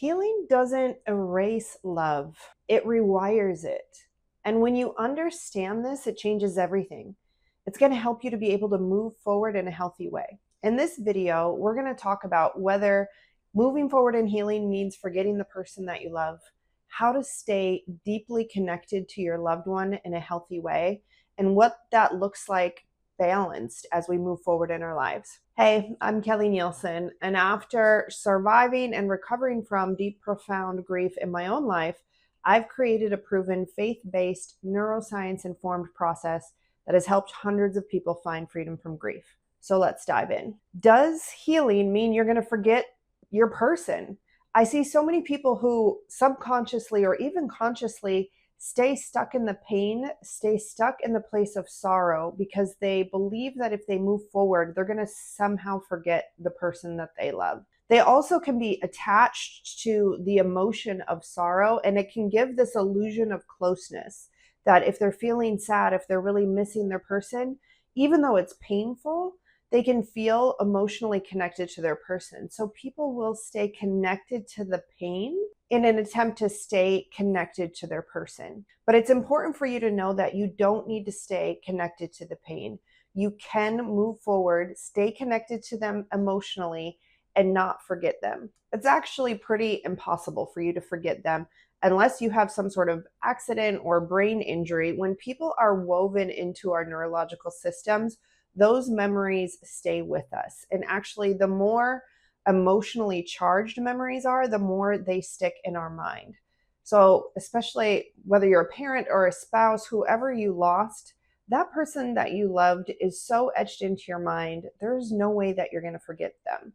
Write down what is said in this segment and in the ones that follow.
Healing doesn't erase love, it rewires it. And when you understand this, it changes everything. It's going to help you to be able to move forward in a healthy way. In this video, we're going to talk about whether moving forward in healing means forgetting the person that you love, how to stay deeply connected to your loved one in a healthy way, and what that looks like balanced as we move forward in our lives. Hey, I'm Kelly Nielsen, and after surviving and recovering from deep, profound grief in my own life, I've created a proven faith-based, neuroscience-informed process that has helped hundreds of people find freedom from grief. So let's dive in. Does healing mean you're going to forget your person? I see so many people who subconsciously or even consciously stay stuck in the pain, stay stuck in the place of sorrow because they believe that if they move forward, they're going to somehow forget the person that they love. They also can be attached to the emotion of sorrow, and it can give this illusion of closeness that if they're feeling sad, if they're really missing their person, even though it's painful, they can feel emotionally connected to their person. So people will stay connected to the pain in an attempt to stay connected to their person. But it's important for you to know that you don't need to stay connected to the pain. You can move forward, stay connected to them emotionally, and not forget them. It's actually pretty impossible for you to forget them unless you have some sort of accident or brain injury. When people are woven into our neurological systems, those memories stay with us. And actually, the more emotionally charged memories are, the more they stick in our mind. So especially whether you're a parent or a spouse, whoever you lost, that person that you loved is so etched into your mind, there's no way that you're going to forget them.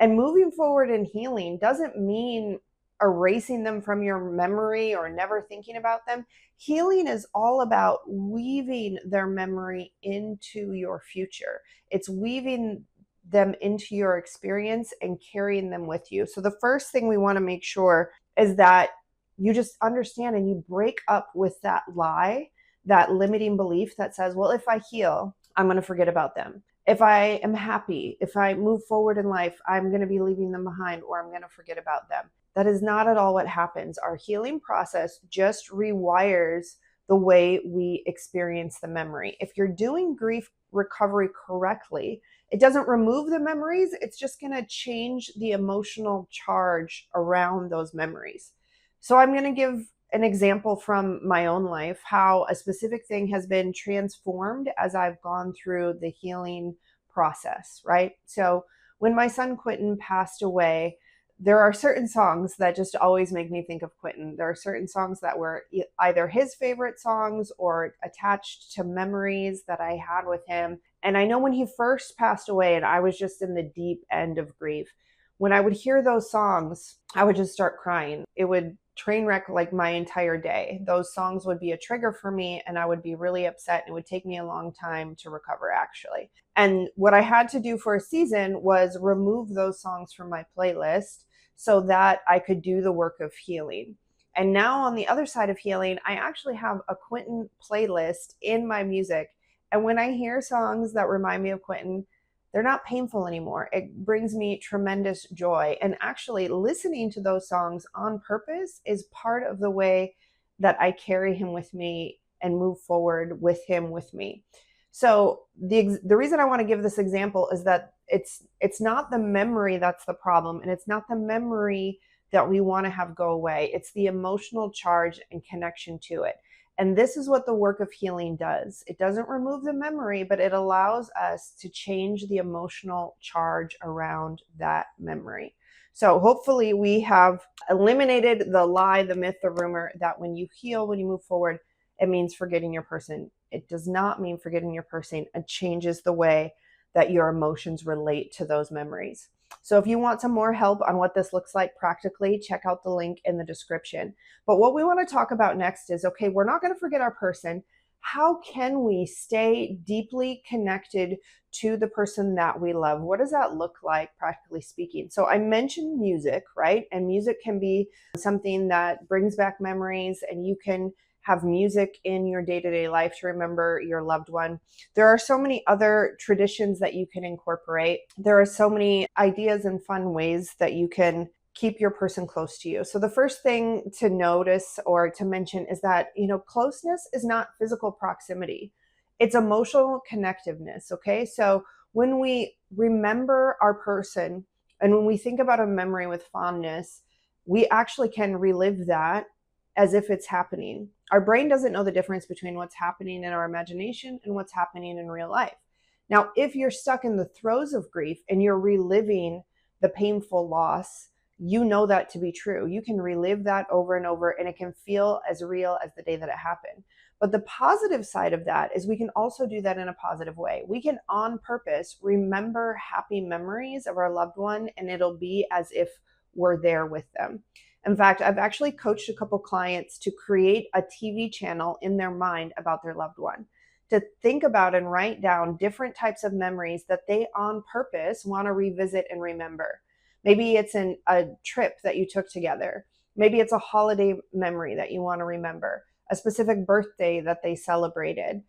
And moving forward in healing doesn't mean erasing them from your memory or never thinking about them. Healing is all about weaving their memory into your future. It's weaving them into your experience and carrying them with you. So the first thing we want to make sure is that you just understand and you break up with that lie, that limiting belief that says, well, if I heal, I'm going to forget about them. If I am happy, if I move forward in life, I'm going to be leaving them behind or I'm going to forget about them. That is not at all what happens. Our healing process just rewires the way we experience the memory. If you're doing grief recovery correctly, it doesn't remove the memories. It's just going to change the emotional charge around those memories. So I'm going to give an example from my own life, how a specific thing has been transformed as I've gone through the healing process, right? So when my son Quentin passed away, there are certain songs that just always make me think of Quentin. There are certain songs that were either his favorite songs or attached to memories that I had with him. And I know when he first passed away and I was just in the deep end of grief, when I would hear those songs, I would just start crying. It would train wreck like my entire day. Those songs would be a trigger for me and I would be really upset. It would take me a long time to recover, actually. And what I had to do for a season was remove those songs from my playlist so that I could do the work of healing. And now on the other side of healing, I actually have a Quentin playlist in my music. And when I hear songs that remind me of Quentin, they're not painful anymore. It brings me tremendous joy. And actually listening to those songs on purpose is part of the way that I carry him with me and move forward with him with me. So the reason I want to give this example is that it's not the memory that's the problem, and it's not the memory that we want to have go away. It's the emotional charge and connection to it. And this is what the work of healing does. It doesn't remove the memory, but it allows us to change the emotional charge around that memory. So hopefully we have eliminated the lie, the myth, the rumor that when you heal, when you move forward, it means forgetting your person. It does not mean forgetting your person. It changes the way that your emotions relate to those memories. So if you want some more help on what this looks like practically, check out the link in the description. But what we want to talk about next is, okay, we're not going to forget our person. How can we stay deeply connected to the person that we love? What does that look like, practically speaking? So I mentioned music, right? And music can be something that brings back memories, and you can have music in your day-to-day life to remember your loved one. There are so many other traditions that you can incorporate. There are so many ideas and fun ways that you can keep your person close to you. So the first thing to notice or to mention is that, closeness is not physical proximity. It's emotional connectiveness, okay? So when we remember our person and when we think about a memory with fondness, we actually can relive that as if it's happening. Our brain doesn't know the difference between what's happening in our imagination and what's happening in real life. Now, if you're stuck in the throes of grief and you're reliving the painful loss, you know that to be true. You can relive that over and over, and it can feel as real as the day that it happened. But the positive side of that is we can also do that in a positive way. We can on purpose remember happy memories of our loved one, and it'll be as if we're there with them. In fact, I've actually coached a couple clients to create a TV channel in their mind about their loved one, to think about and write down different types of memories that they on purpose want to revisit and remember. Maybe it's a trip that you took together. Maybe it's a holiday memory that you want to remember, a specific birthday that they celebrated,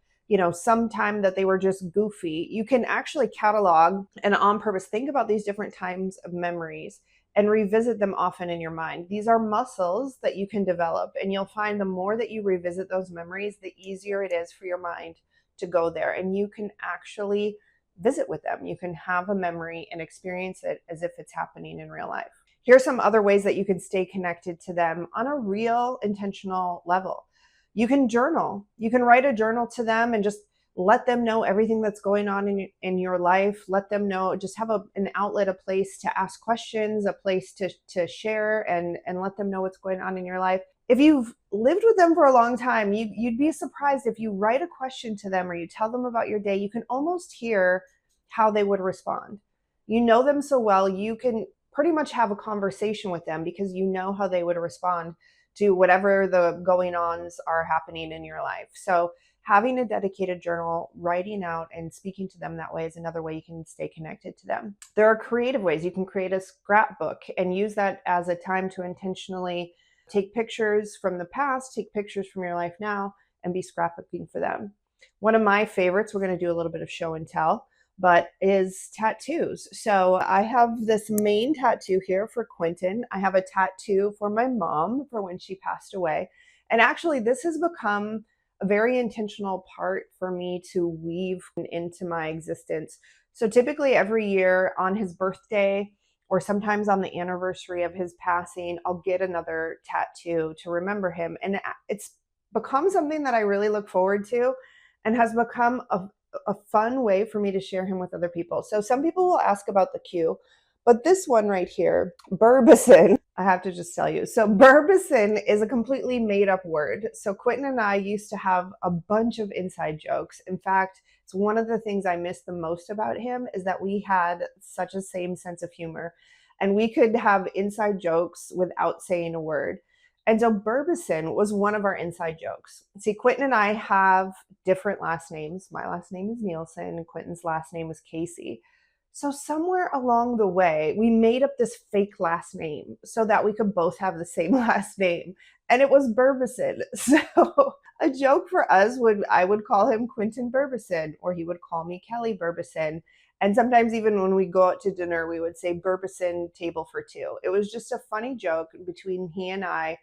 sometime that they were just goofy. You can actually catalog and on purpose think about these different times of memories and revisit them often in your mind. These are muscles that you can develop, and you'll find the more that you revisit those memories, the easier it is for your mind to go there, and you can actually visit with them. You can have a memory and experience it as if it's happening in real life. Here's some other ways that you can stay connected to them on a real intentional level. You can journal. You can write a journal to them and just let them know everything that's going on in your life. Let them know, just have an outlet, a place to ask questions, a place to share and let them know what's going on in your life. If you've lived with them for a long time, you'd be surprised if you write a question to them or you tell them about your day, you can almost hear how they would respond. You know them so well, you can pretty much have a conversation with them because you know how they would respond to whatever the going-ons are happening in your life. So having a dedicated journal, writing out and speaking to them that way is another way you can stay connected to them. There are creative ways. You can create a scrapbook and use that as a time to intentionally take pictures from the past, take pictures from your life now, and be scrapbooking for them. One of my favorites, we're going to do a little bit of show and tell, but is tattoos. So I have this main tattoo here for Quentin. I have a tattoo for my mom for when she passed away. And actually, this has become a very intentional part for me to weave into my existence. So typically every year on his birthday, or sometimes on the anniversary of his passing, I'll get another tattoo to remember him. And it's become something that I really look forward to and has become a fun way for me to share him with other people. So some people will ask about the Q, but this one right here, Burbison, I have to just tell you. So Burbison is a completely made up word. So Quentin and I used to have a bunch of inside jokes. In fact, it's one of the things I miss the most about him is that we had such a same sense of humor and we could have inside jokes without saying a word. And so Burbison was one of our inside jokes. See, Quentin and I have different last names. My last name is Nielsen and Quentin's last name is Casey. So somewhere along the way, we made up this fake last name so that we could both have the same last name. And it was Burbison. So a joke for us I would call him Quentin Burbison, or he would call me Kelly Burbison. And sometimes even when we go out to dinner, we would say Burbison table for two. It was just a funny joke between he and I,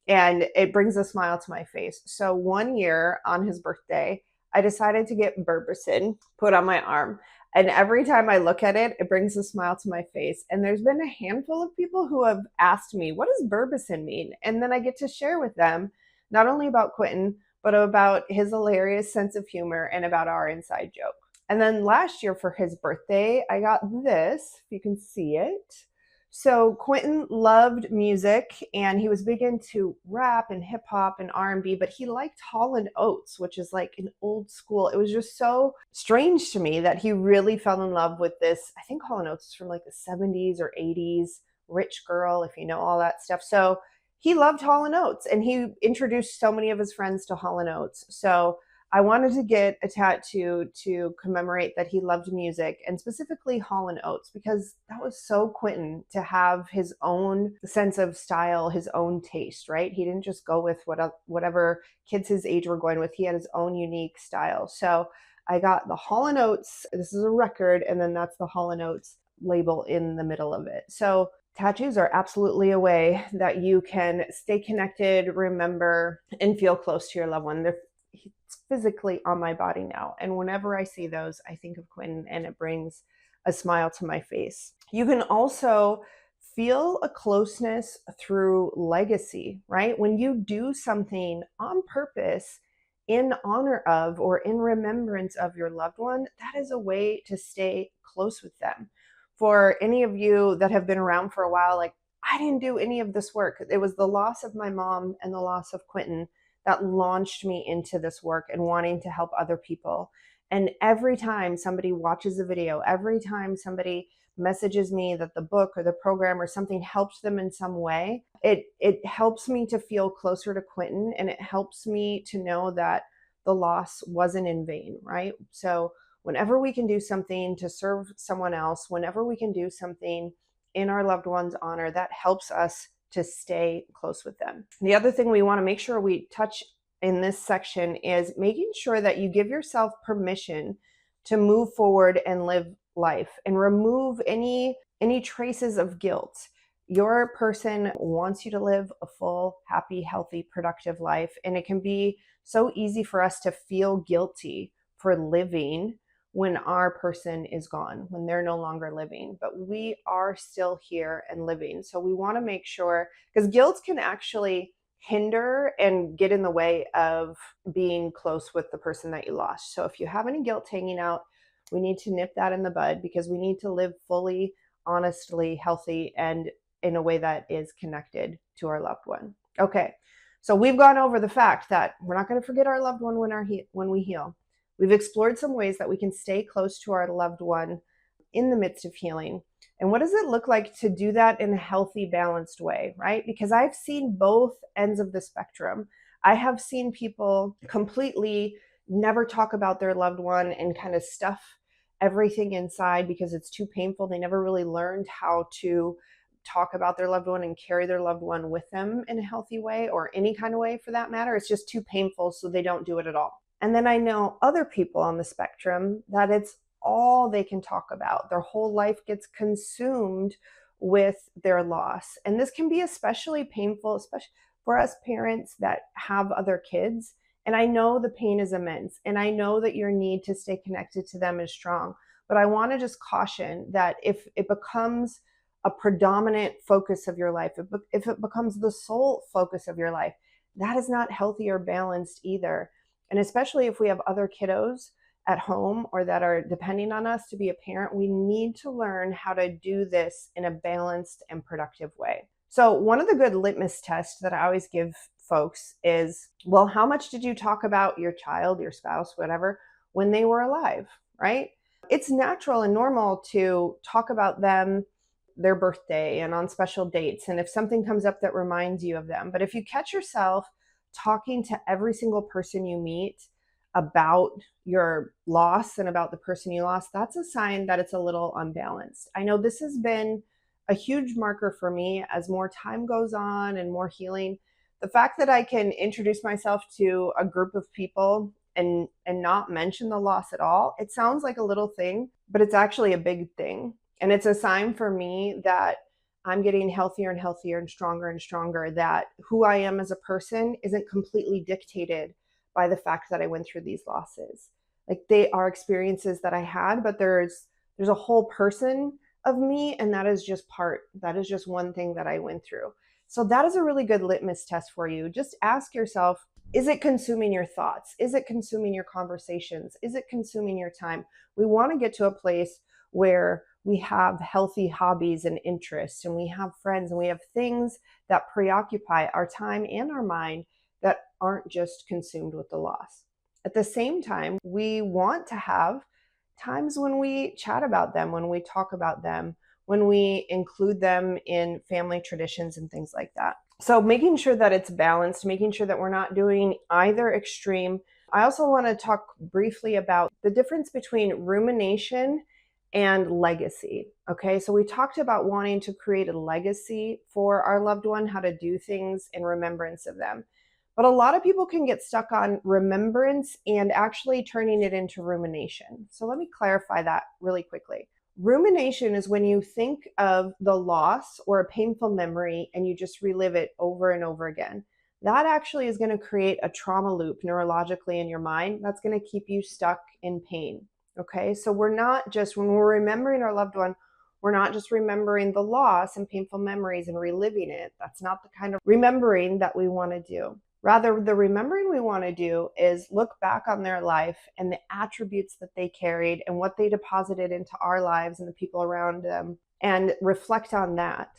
and it brings a smile to my face. So one year on his birthday, I decided to get Burbison put on my arm. And every time I look at it, it brings a smile to my face. And there's been a handful of people who have asked me, what does Burbison mean? And then I get to share with them, not only about Quentin, but about his hilarious sense of humor and about our inside joke. And then last year for his birthday, I got this, if you can see it. So Quentin loved music and he was big into rap and hip hop and R&B, but he liked Hall & Oates, which is like an old school. It was just so strange to me that he really fell in love with this. I think Hall & Oates is from like the 70s or 80s, Rich Girl, if you know all that stuff. So he loved Hall & Oates and he introduced so many of his friends to Hall & Oates. So I wanted to get a tattoo to commemorate that he loved music and specifically Hall & Oates because that was so Quentin to have his own sense of style, his own taste, right? He didn't just go with whatever kids his age were going with. He had his own unique style. So I got the Hall & Oates. This is a record, and then that's the Hall & Oates label in the middle of it. So Tattoos are absolutely a way that you can stay connected, remember, and feel close to your loved one. They're physically on my body now. And whenever I see those, I think of Quentin and it brings a smile to my face. You can also feel a closeness through legacy, right? When you do something on purpose in honor of or in remembrance of your loved one, that is a way to stay close with them. For any of you that have been around for a while, like, I didn't do any of this work. It was the loss of my mom and the loss of Quentin that launched me into this work and wanting to help other people. And every time somebody watches a video, every time somebody messages me that the book or the program or something helps them in some way, it helps me to feel closer to Quentin, and it helps me to know that the loss wasn't in vain, right? So whenever we can do something to serve someone else, whenever we can do something in our loved one's honor, that helps us to stay close with them. The other thing we want to make sure we touch in this section is making sure that you give yourself permission to move forward and live life and remove any traces of guilt. Your person wants you to live a full, happy, healthy, productive life. And it can be so easy for us to feel guilty for living when our person is gone, when they're no longer living, but we are still here and living. So we want to make sure, because guilt can actually hinder and get in the way of being close with the person that you lost. So if you have any guilt hanging out, we need to nip that in the bud, because we need to live fully, honestly, healthy, and in a way that is connected to our loved one. Okay, so we've gone over the fact that we're not going to forget our loved one when we heal. We've explored some ways that we can stay close to our loved one in the midst of healing. And what does it look like to do that in a healthy, balanced way, right? Because I've seen both ends of the spectrum. I have seen people completely never talk about their loved one and kind of stuff everything inside because it's too painful. They never really learned how to talk about their loved one and carry their loved one with them in a healthy way, or any kind of way for that matter. It's just too painful, so they don't do it at all. And then I know other people on the spectrum that it's all they can talk about. Their whole life gets consumed with their loss. And this can be especially painful, especially for us parents that have other kids. And I know the pain is immense, and I know that your need to stay connected to them is strong. But I want to just caution that if it becomes a predominant focus of your life, if it becomes the sole focus of your life, that is not healthy or balanced either. And especially if we have other kiddos at home or that are depending on us to be a parent, we need to learn how to do this in a balanced and productive way. So one of the good litmus tests that I always give folks is, well, how much did you talk about your child, your spouse, whatever, when they were alive, right? It's natural and normal to talk about them, their birthday, and on special dates, and if something comes up that reminds you of them. But if you catch yourself talking to every single person you meet about your loss and about the person you lost, that's a sign that it's a little unbalanced. I know this has been a huge marker for me as more time goes on and more healing. The fact that I can introduce myself to a group of people and not mention the loss at all, it sounds like a little thing, but it's actually a big thing. And it's a sign for me that I'm getting healthier and healthier and stronger, that who I am as a person isn't completely dictated by the fact that I went through these losses. Like, they are experiences that I had, but there's a whole person of me, and that is just one thing that I went through. So that is a really good litmus test for you. Just ask yourself, is it consuming your thoughts? Is it consuming your conversations? Is it consuming your time? We want to get to a place where we have healthy hobbies and interests, and we have friends, and we have things that preoccupy our time and our mind that aren't just consumed with the loss. At the same time, we want to have times when we chat about them, when we talk about them, when we include them in family traditions and things like that. So making sure that it's balanced, making sure that we're not doing either extreme. I also want to talk briefly about the difference between rumination and legacy. Okay, so we talked about wanting to create a legacy for our loved one, how to do things in remembrance of them. But a lot of people can get stuck on remembrance and actually turning it into rumination. So let me clarify that really quickly. Rumination is when you think of the loss or a painful memory and you just relive it over and over again. That actually is going to create a trauma loop neurologically in your mind that's going to keep you stuck in pain. Okay, so we're not just, when we're remembering our loved one, we're not just remembering the loss and painful memories and reliving it. That's not the kind of remembering that we want to do. Rather, the remembering we want to do is look back on their life and the attributes that they carried and what they deposited into our lives and the people around them, and reflect on that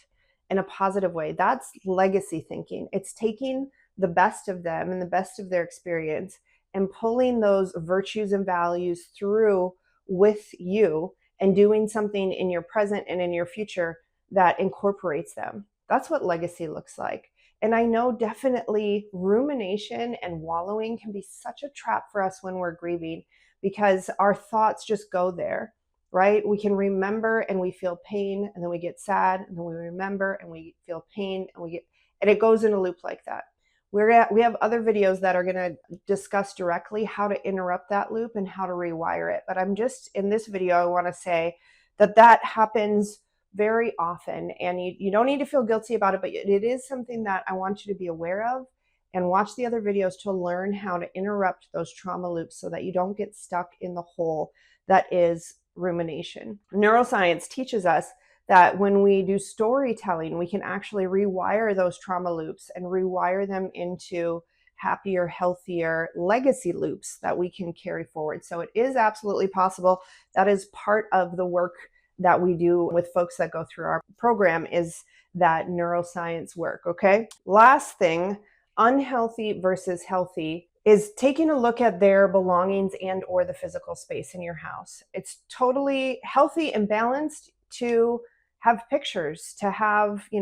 in a positive way. That's legacy thinking. It's taking the best of them and the best of their experience and pulling those virtues and values through with you and doing something in your present and in your future that incorporates them. That's what legacy looks like. And I know definitely rumination and wallowing can be such a trap for us when we're grieving, because our thoughts just go there, right? We can remember and we feel pain, and then we get sad, and then we remember and we feel pain, and it goes in a loop like that. We have other videos that are going to discuss directly how to interrupt that loop and how to rewire it. But I'm just, in this video, I want to say that happens very often, and you don't need to feel guilty about it, but it is something that I want you to be aware of, and watch the other videos to learn how to interrupt those trauma loops so that you don't get stuck in the hole that is rumination. Neuroscience teaches us that when we do storytelling, we can actually rewire those trauma loops and rewire them into happier, healthier legacy loops that we can carry forward. So it is absolutely possible. That is part of the work that we do with folks that go through our program, is that neuroscience work, okay? Last thing, unhealthy versus healthy, is taking a look at their belongings and or the physical space in your house. It's totally healthy and balanced to have pictures, to have, I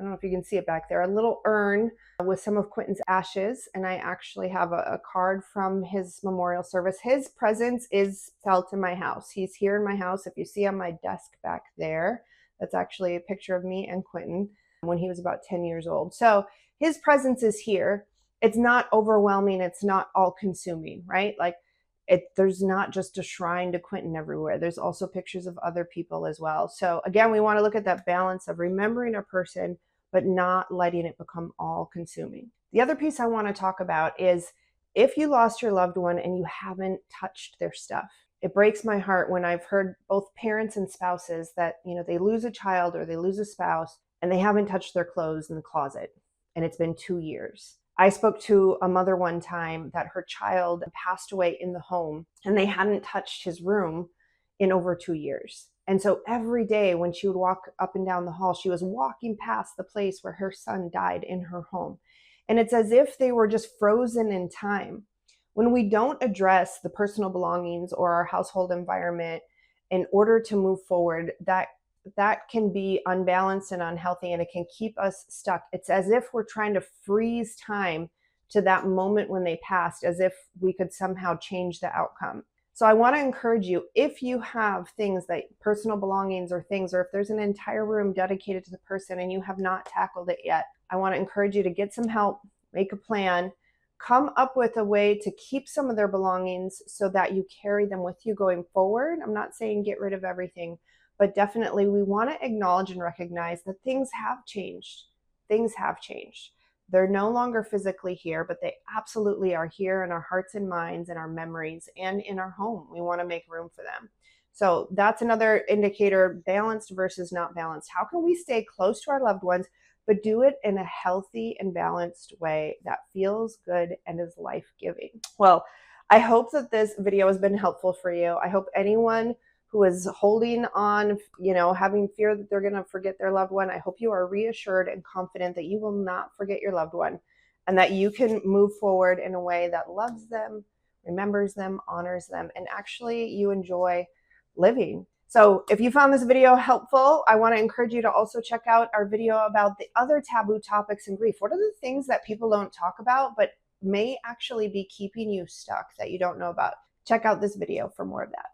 don't know if you can see it back there, a little urn with some of Quentin's ashes. And I actually have a card from his memorial service. His presence is felt in my house. He's here in my house. If you see on my desk back there, that's actually a picture of me and Quentin when he was about 10 years old. So his presence is here. It's not overwhelming. It's not all consuming, right? Like, there's not just a shrine to Quentin everywhere. There's also pictures of other people as well. So again, we want to look at that balance of remembering a person, but not letting it become all consuming. The other piece I want to talk about is if you lost your loved one and you haven't touched their stuff. It breaks my heart when I've heard both parents and spouses that, they lose a child or they lose a spouse and they haven't touched their clothes in the closet, and it's been 2 years. I spoke to a mother one time that her child passed away in the home and they hadn't touched his room in over 2 years. And so every day when she would walk up and down the hall, she was walking past the place where her son died in her home. And it's as if they were just frozen in time. When we don't address the personal belongings or our household environment in order to move forward, that can be unbalanced and unhealthy, and it can keep us stuck. It's as if we're trying to freeze time to that moment when they passed, as if we could somehow change the outcome. So I want to encourage you, if you have things like personal belongings or things, or if there's an entire room dedicated to the person and you have not tackled it yet, I want to encourage you to get some help, make a plan, come up with a way to keep some of their belongings so that you carry them with you going forward. I'm not saying get rid of everything, but definitely we want to acknowledge and recognize that things have changed. Things have changed. They're no longer physically here, but they absolutely are here in our hearts and minds and our memories and in our home. We want to make room for them. So that's another indicator, balanced versus not balanced. How can we stay close to our loved ones, but do it in a healthy and balanced way that feels good and is life-giving? Well, I hope that this video has been helpful for you. I hope anyone who is holding on, having fear that they're going to forget their loved one, I hope you are reassured and confident that you will not forget your loved one, and that you can move forward in a way that loves them, remembers them, honors them, and actually you enjoy living. So if you found this video helpful, I want to encourage you to also check out our video about the other taboo topics in grief. What are the things that people don't talk about, but may actually be keeping you stuck that you don't know about? Check out this video for more of that.